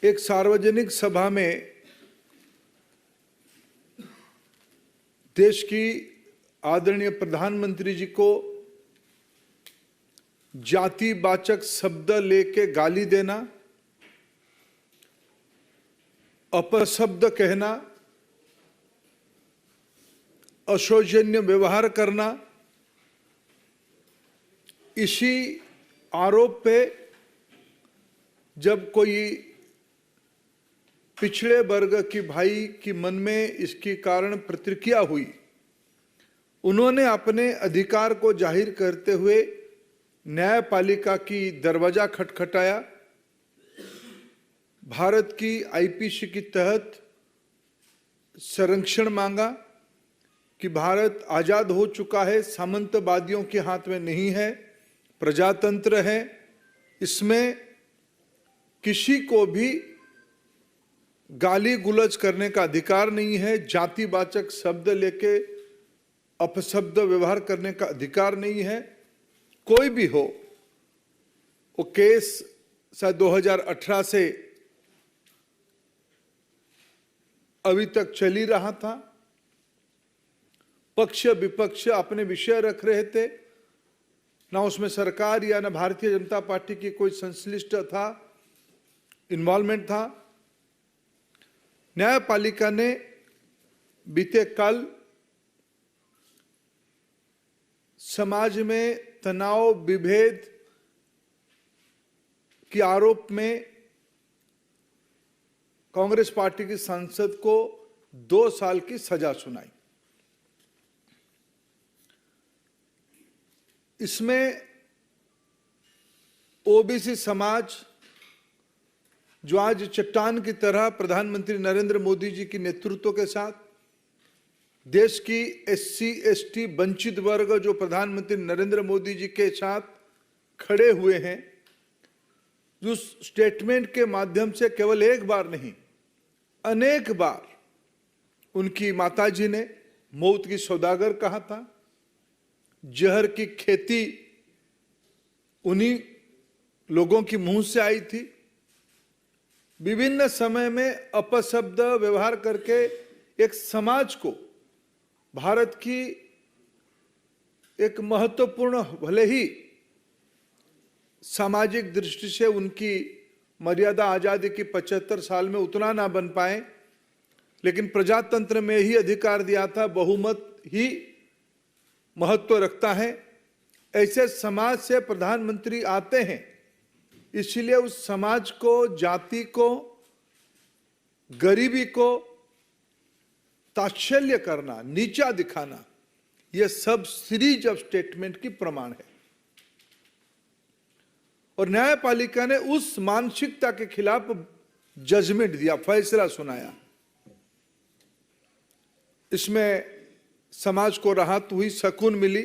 एक सार्वजनिक सभा में देश की आदरणीय प्रधानमंत्री जी को जातिवाचक शब्द लेके गाली देना, अपशब्द कहना, अशोचनीय व्यवहार करना, इसी आरोप पे जब कोई पिछड़े वर्ग की भाई की मन में इसके कारण प्रतिक्रिया हुई, उन्होंने अपने अधिकार को जाहिर करते हुए न्यायपालिका की दरवाजा खटखटाया। भारत की आईपीसी के तहत संरक्षण मांगा कि भारत आजाद हो चुका है, सामंतवादियों के हाथ में नहीं है, प्रजातंत्र है, इसमें किसी को भी गाली गुलज करने का अधिकार नहीं है, जातिवाचक शब्द लेके अपशब्द व्यवहार करने का अधिकार नहीं है। कोई भी हो, वो केस शायद 2018 से अभी तक चल ही रहा था। पक्ष विपक्ष अपने विषय रख रहे थे, ना उसमें सरकार या ना भारतीय जनता पार्टी की कोई संश्लिष्ट था, इन्वॉल्वमेंट था। न्यायपालिका ने बीते कल समाज में तनाव विभेद के आरोप में कांग्रेस पार्टी की सांसद को 2 साल की सजा सुनाई। इसमें ओबीसी समाज, जो आज चट्टान की तरह प्रधानमंत्री नरेंद्र मोदी जी के नेतृत्व के साथ देश की एससी एसटी वंचित वर्ग जो प्रधानमंत्री नरेंद्र मोदी जी के साथ खड़े हुए हैं, जो स्टेटमेंट के माध्यम से केवल एक बार नहीं अनेक बार उनकी माताजी ने मौत की सौदागर कहा था, जहर की खेती उन्हीं लोगों की मुंह से आई थी। विभिन्न समय में अपशब्द व्यवहार करके एक समाज को, भारत की एक महत्वपूर्ण, भले ही सामाजिक दृष्टि से उनकी मर्यादा आजादी की 75 साल में उतना ना बन पाए, लेकिन प्रजातंत्र में ही अधिकार दिया था, बहुमत ही महत्व रखता है। ऐसे समाज से प्रधानमंत्री आते हैं, इसलिए उस समाज को, जाति को, गरीबी को ताच्छल्य करना, नीचा दिखाना, यह सब सीरीज ऑफ स्टेटमेंट की प्रमाण है। और न्यायपालिका ने उस मानसिकता के खिलाफ जजमेंट दिया, फैसला सुनाया। इसमें समाज को राहत हुई, सुकून मिली।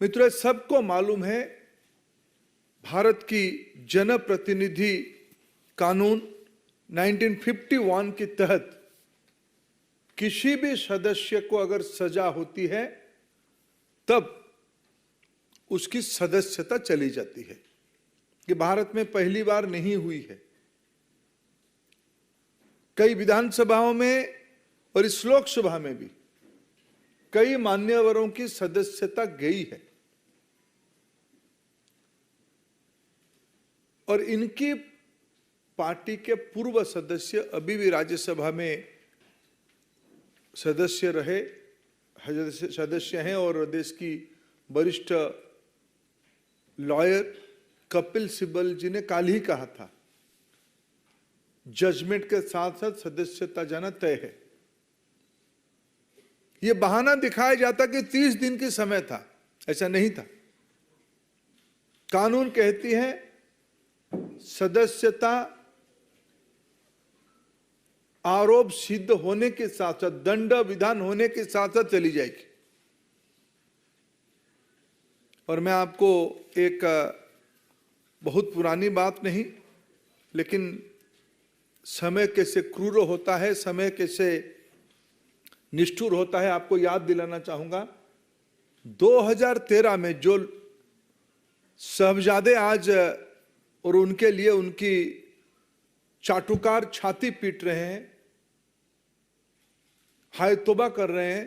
मित्रों, सबको मालूम है भारत की जनप्रतिनिधि कानून 1951 के तहत किसी भी सदस्य को अगर सजा होती है तब उसकी सदस्यता चली जाती है। ये भारत में पहली बार नहीं हुई है। कई विधानसभाओं में और इस लोकसभा में भी कई मान्यवरों की सदस्यता गई है, और इनकी पार्टी के पूर्व सदस्य अभी भी राज्यसभा में सदस्य रहे, सदस्य हैं। और देश की वरिष्ठ लॉयर कपिल सिब्बल जी ने कल ही कहा था, जजमेंट के साथ साथ सदस्यता जाना तय है। यह बहाना दिखाया जाता कि 30 दिन की समय था, ऐसा नहीं था। कानून कहती है सदस्यता आरोप सिद्ध होने के साथ साथ, दंड विधान होने के साथ साथ चली जाएगी। और मैं आपको एक बहुत पुरानी बात नहीं, लेकिन समय कैसे क्रूर होता है, समय कैसे निष्ठुर होता है, आपको याद दिलाना चाहूंगा। 2013 में जो साहबजादे आज और उनके लिए उनकी चाटुकार छाती पीट रहे हैं, हाय तौबा कर रहे हैं।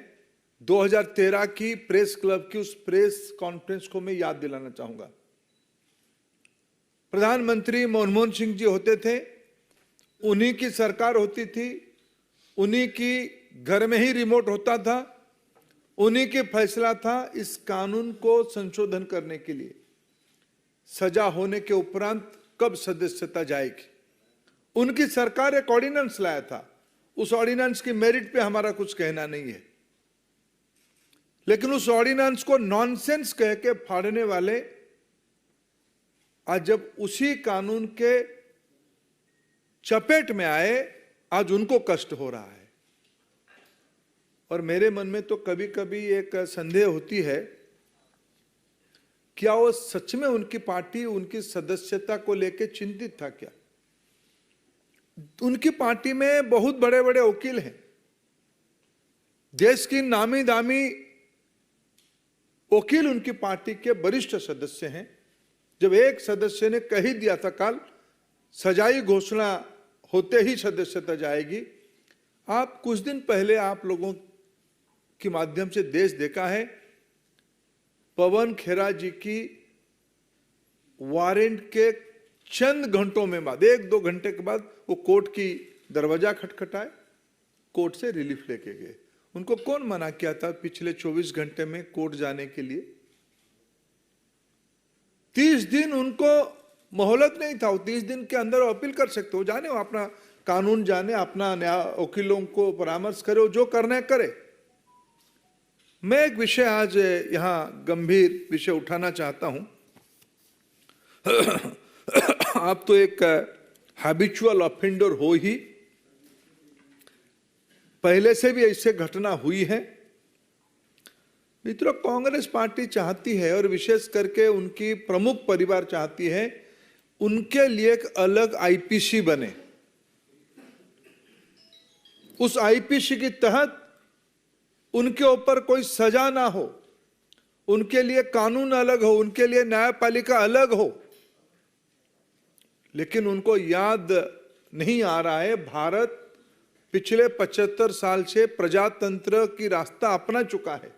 2013 की प्रेस क्लब की उस प्रेस कॉन्फ्रेंस को मैं याद दिलाना चाहूंगा। प्रधानमंत्री मनमोहन सिंह जी होते थे, उन्हीं की सरकार होती थी, उन्हीं की घर में ही रिमोट होता था, उन्हीं के फैसला था इस कानून को संशोधन करने के लिए। सजा होने के उपरांत कब सदस्यता जाएगी, उनकी सरकार एक ऑर्डिनेंस लाया था। उस ऑर्डिनेंस की मेरिट पे हमारा कुछ कहना नहीं है, लेकिन उस ऑर्डिनेंस को नॉनसेंस कह के फाड़ने वाले आज जब उसी कानून के चपेट में आए, आज उनको कष्ट हो रहा है। और मेरे मन में तो कभी कभी एक संदेह होती है, क्या वो सच में उनकी पार्टी उनकी सदस्यता को लेकर चिंतित था क्या? उनकी पार्टी में बहुत बड़े बड़े वकील हैं, देश की नामी दामी वकील उनकी पार्टी के वरिष्ठ सदस्य हैं। जब एक सदस्य ने कह ही दिया था कल सजाई घोषणा होते ही सदस्यता जाएगी। आप कुछ दिन पहले आप लोगों के माध्यम से देश देखा है, पवन खेरा जी की वारंट के चंद घंटों में बाद, 1-2 घंटे के बाद वो कोर्ट की दरवाजा खटखटाए, कोर्ट से रिलीफ लेके गए। उनको कौन मना किया था पिछले 24 घंटे में कोर्ट जाने के लिए? 30 दिन उनको मोहलत नहीं था, 30 दिन के अंदर अपील कर सकते हो, जाने वो अपना कानून जाने, अपना न्याय वकीलों को परामर्श करे, जो करना है करे। मैं एक विषय आज यहां गंभीर विषय उठाना चाहता हूं। आप तो एक हैबिचुअल ऑफेंडर हो ही, पहले से भी ऐसे घटना हुई है। मित्रों, कांग्रेस पार्टी चाहती है और विशेष करके उनकी प्रमुख परिवार चाहती है उनके लिए एक अलग आईपीसी बने। उस आईपीसी के तहत उनके ऊपर कोई सजा ना हो, उनके लिए कानून अलग हो, उनके लिए न्यायपालिका अलग हो। लेकिन उनको याद नहीं आ रहा है, भारत पिछले 75 साल से प्रजातंत्र की रास्ता अपना चुका है।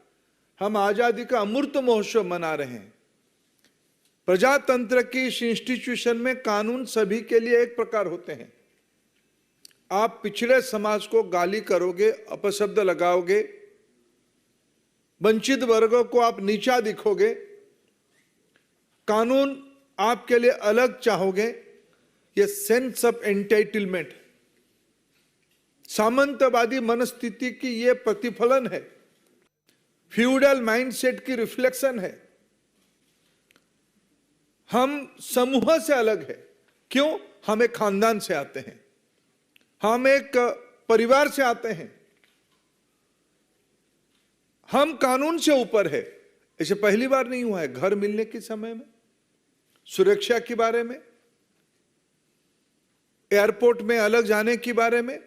हम आजादी का अमृत महोत्सव मना रहे हैं। प्रजातंत्र की इस इंस्टीट्यूशन में कानून सभी के लिए एक प्रकार होते हैं। आप पिछड़े समाज को गाली करोगे, अपशब्द लगाओगे, वंचित वर्गों को आप नीचा दिखोगे, कानून आपके लिए अलग चाहोगे, ये सेंस ऑफ एंटाइटलमेंट, सामंतवादी मनस्थिति की ये प्रतिफलन है, फ्यूडल माइंडसेट की रिफ्लेक्शन है। हम समूह से अलग है। क्यों? हम एक खानदान से आते हैं, हम एक परिवार से आते हैं, हम कानून से ऊपर है। ऐसे पहली बार नहीं हुआ है। घर मिलने के समय में, सुरक्षा के बारे में, एयरपोर्ट में अलग जाने के बारे में,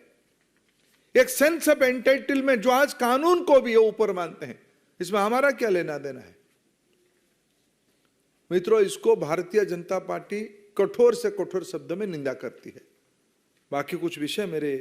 एक सेंस ऑफ एंटाइटलमेंट जो आज कानून को भी ऊपर मानते हैं, इसमें हमारा क्या लेना देना है? मित्रों, इसको भारतीय जनता पार्टी कठोर से कठोर शब्द में निंदा करती है। बाकी कुछ विषय मेरे